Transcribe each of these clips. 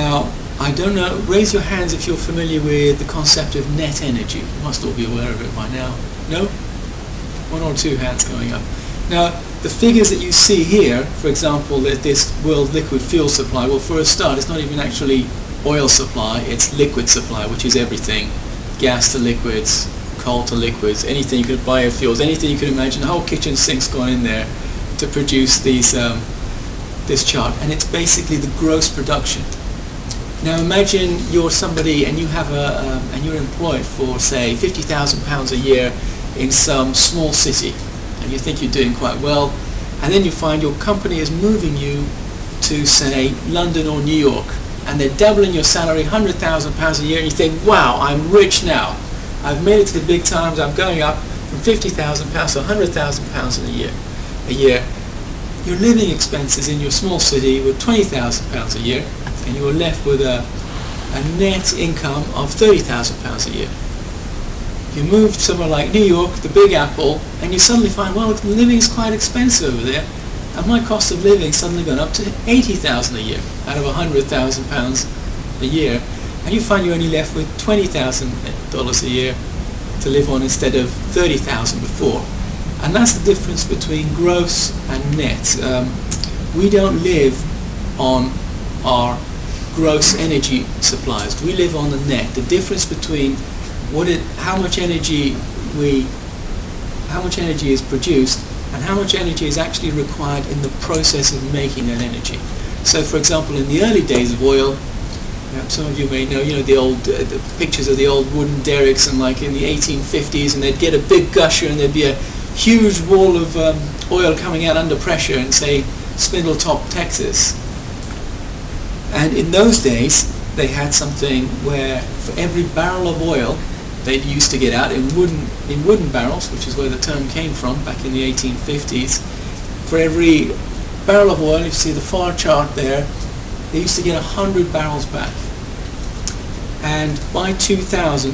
Now, I don't know, raise your hands if you're familiar with the concept of net energy. You must all be aware of it by now. No? One or two hands going up. Now, the figures that you see here, for example, that this world liquid fuel supply, well, for a start, it's not even actually oil supply, it's liquid supply, which is everything. Gas to liquids, coal to liquids, anything you could, biofuels, anything you could imagine. The whole kitchen sink's gone in there to produce these, this chart, and it's basically the gross production. Now imagine you're somebody and you have and you're employed for, say, £50,000 a year in some small city, and you think you're doing quite well, and then you find your company is moving you to, say, London or New York, and they're doubling your salary, £100,000 a year, and you think, wow, I'm rich now. I've made it to the big times. I'm going up from £50,000 to £100,000 a year. Your living expenses in your small city were £20,000 a year, and you were left with a net income of £30,000 a year. You move somewhere like New York, the Big Apple, and you suddenly find, well, living is quite expensive over there, and my cost of living suddenly gone up to $80,000 a year out of £100,000 a year, and you find you're only left with $20,000 a year to live on instead of $30,000 before. And that's the difference between gross and net. We don't live on our gross energy supplies. We live on the net. The difference between how much energy is produced and how much energy is actually required in the process of making that energy. So, for example, in the early days of oil, some of you may know, the old the pictures of the old wooden derricks, and like in the 1850s, and they'd get a big gusher, and there'd be a huge wall of oil coming out under pressure in, say, Spindletop, Texas. And in those days, they had something where for every barrel of oil they'd used to get out in wooden barrels, which is where the term came from back in the 1850s. For every barrel of oil, you see the far chart there, they used to get 100 barrels back. And by 2000,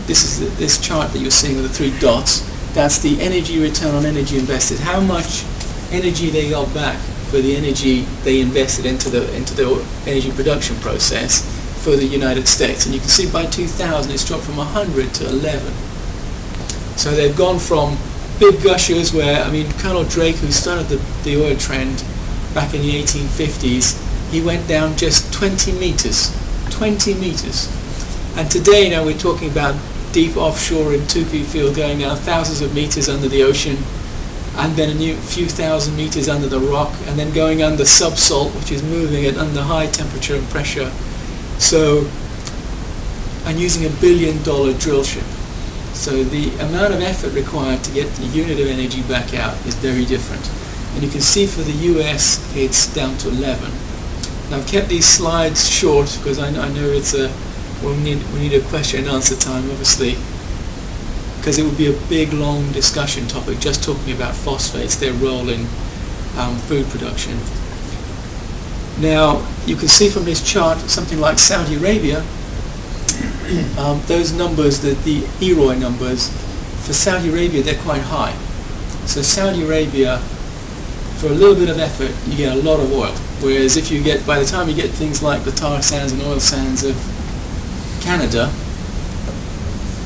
this chart that you're seeing with the three dots, that's the energy return on energy invested. How much energy they got back for the energy they invested into the energy production process for the United States. And you can see by 2000 it's dropped from 100 to 11. So they've gone from big gushers where, Colonel Drake, who started the oil trend back in the 1850s, he went down just 20 meters. 20 meters. And today now we're talking about deep offshore in Tupi field going down thousands of meters under the ocean, and then a few thousand meters under the rock, and then going under subsalt, which is moving it under high temperature and pressure. So, and using $1 billion drill ship. So the amount of effort required to get the unit of energy back out is very different. And you can see for the US it's down to 11. Now I've kept these slides short because I know it's we need a question and answer time, obviously, because it would be a big long discussion topic just talking about phosphates, their role in food production. Now you can see from this chart something like Saudi Arabia, those numbers, the EROI numbers, for Saudi Arabia they're quite high. So Saudi Arabia, for a little bit of effort, you get a lot of oil. Whereas if you by the time you get things like the tar sands and oil sands of Canada,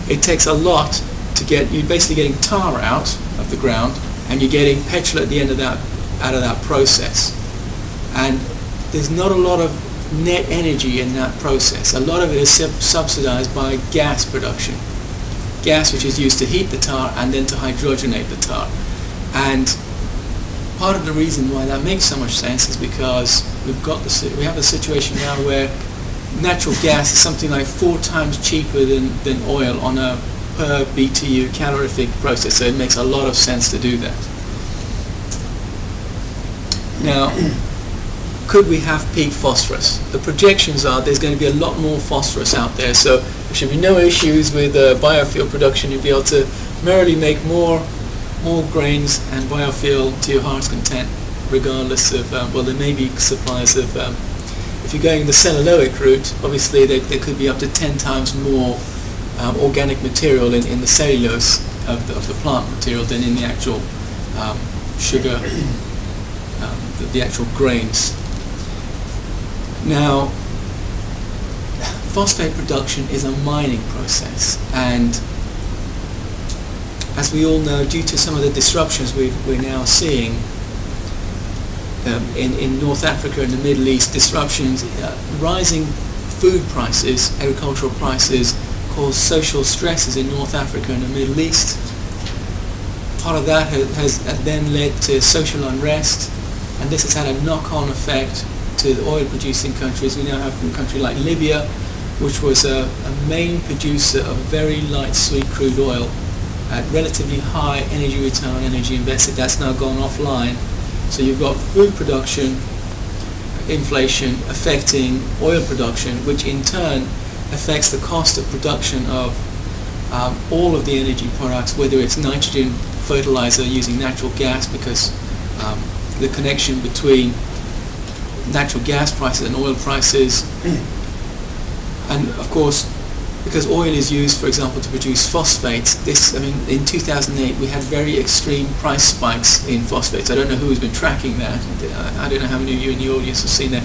it takes a lot to get, you're basically getting tar out of the ground, and you're getting petrol at the end of that, out of that process. And there's not a lot of net energy in that process. A lot of it is subsidized by gas production. Gas which is used to heat the tar and then to hydrogenate the tar. And part of the reason why that makes so much sense is because we have a situation now where natural gas is something like 4 times cheaper than oil on a per BTU calorific process, so it makes a lot of sense to do that. Now, could we have peak phosphorus? The projections are there's going to be a lot more phosphorus out there, so there should be no issues with biofuel production. You'll be able to merrily make more grains and biofuel to your heart's content, regardless of, there may be supplies of, if you're going the cellulosic route, obviously there could be up to 10 times more organic material in the cellulose of the plant material than in the actual sugar, the actual grains. Now, phosphate production is a mining process, and as we all know, due to some of the disruptions we're now seeing in North Africa and the Middle East, disruptions, rising food prices, agricultural prices, cause social stresses in North Africa and the Middle East. Part of that has then led to social unrest, and this has had a knock-on effect to the oil-producing countries. We now have a country like Libya, which was a main producer of very light sweet crude oil at relatively high energy return on energy invested. That's now gone offline. So you've got food production, inflation affecting oil production, which in turn affects the cost of production of all of the energy products, whether it's nitrogen fertilizer using natural gas, because the connection between natural gas prices and oil prices, and of course because oil is used, for example, to produce phosphates. In 2008 we had very extreme price spikes in phosphates. I don't know who's been tracking that. I don't know how many of you in the audience have seen that.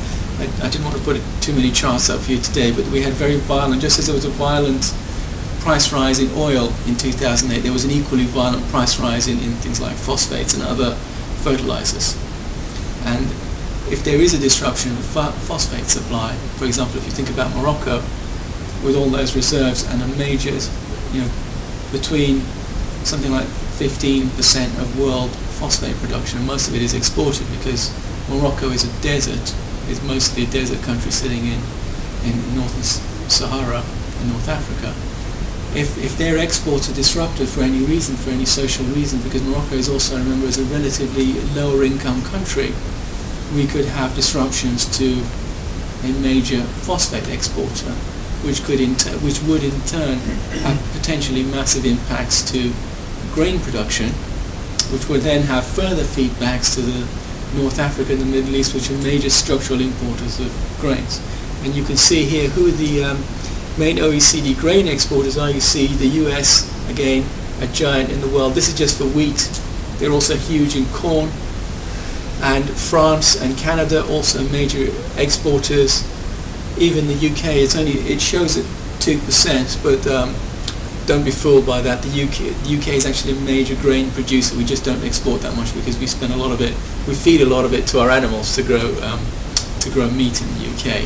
I didn't want to put too many charts up for you today, but we had very violent, just as there was a violent price rise in oil in 2008, there was an equally violent price rise in things like phosphates and other fertilizers. And if there is a disruption of phosphate supply, for example, if you think about Morocco, with all those reserves and a major, between something like 15% of world phosphate production, most of it is exported because Morocco is a desert, is mostly a desert country sitting in northern Sahara in North Africa. If their exports are disrupted for any reason, for any social reason, because Morocco is also, remember, is a relatively lower income country, we could have disruptions to a major phosphate exporter, which would in turn have potentially massive impacts to grain production, which would then have further feedbacks to the North Africa and the Middle East, which are major structural importers of grains. And you can see here who the main OECD grain exporters are. You see the US, again, a giant in the world. This is just for wheat. They're also huge in corn. And France and Canada, also major exporters. Even the UK, it shows at 2%, but don't be fooled by that. The UK is actually a major grain producer. We just don't export that much because we spend a lot of it, we feed a lot of it to our animals to grow meat in the UK.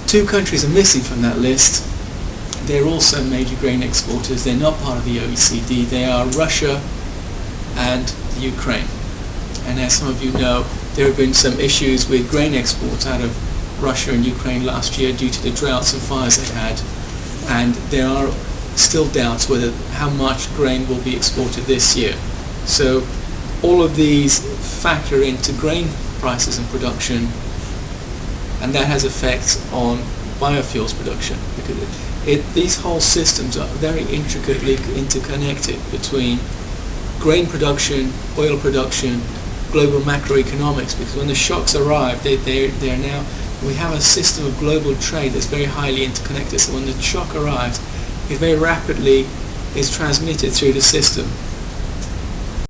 Two countries are missing from that list. They're also major grain exporters. They're not part of the OECD. They are Russia and Ukraine. And as some of you know, there have been some issues with grain exports out of Russia and Ukraine last year due to the droughts and fires they had. And there are still doubts whether how much grain will be exported this year. So all of these factor into grain prices and production, and that has effects on biofuels production. Because these whole systems are very intricately interconnected between grain production, oil production, global macroeconomics, because when the shocks arrive, they're now, we have a system of global trade that's very highly interconnected. So when the shock arrives, it very rapidly is transmitted through the system.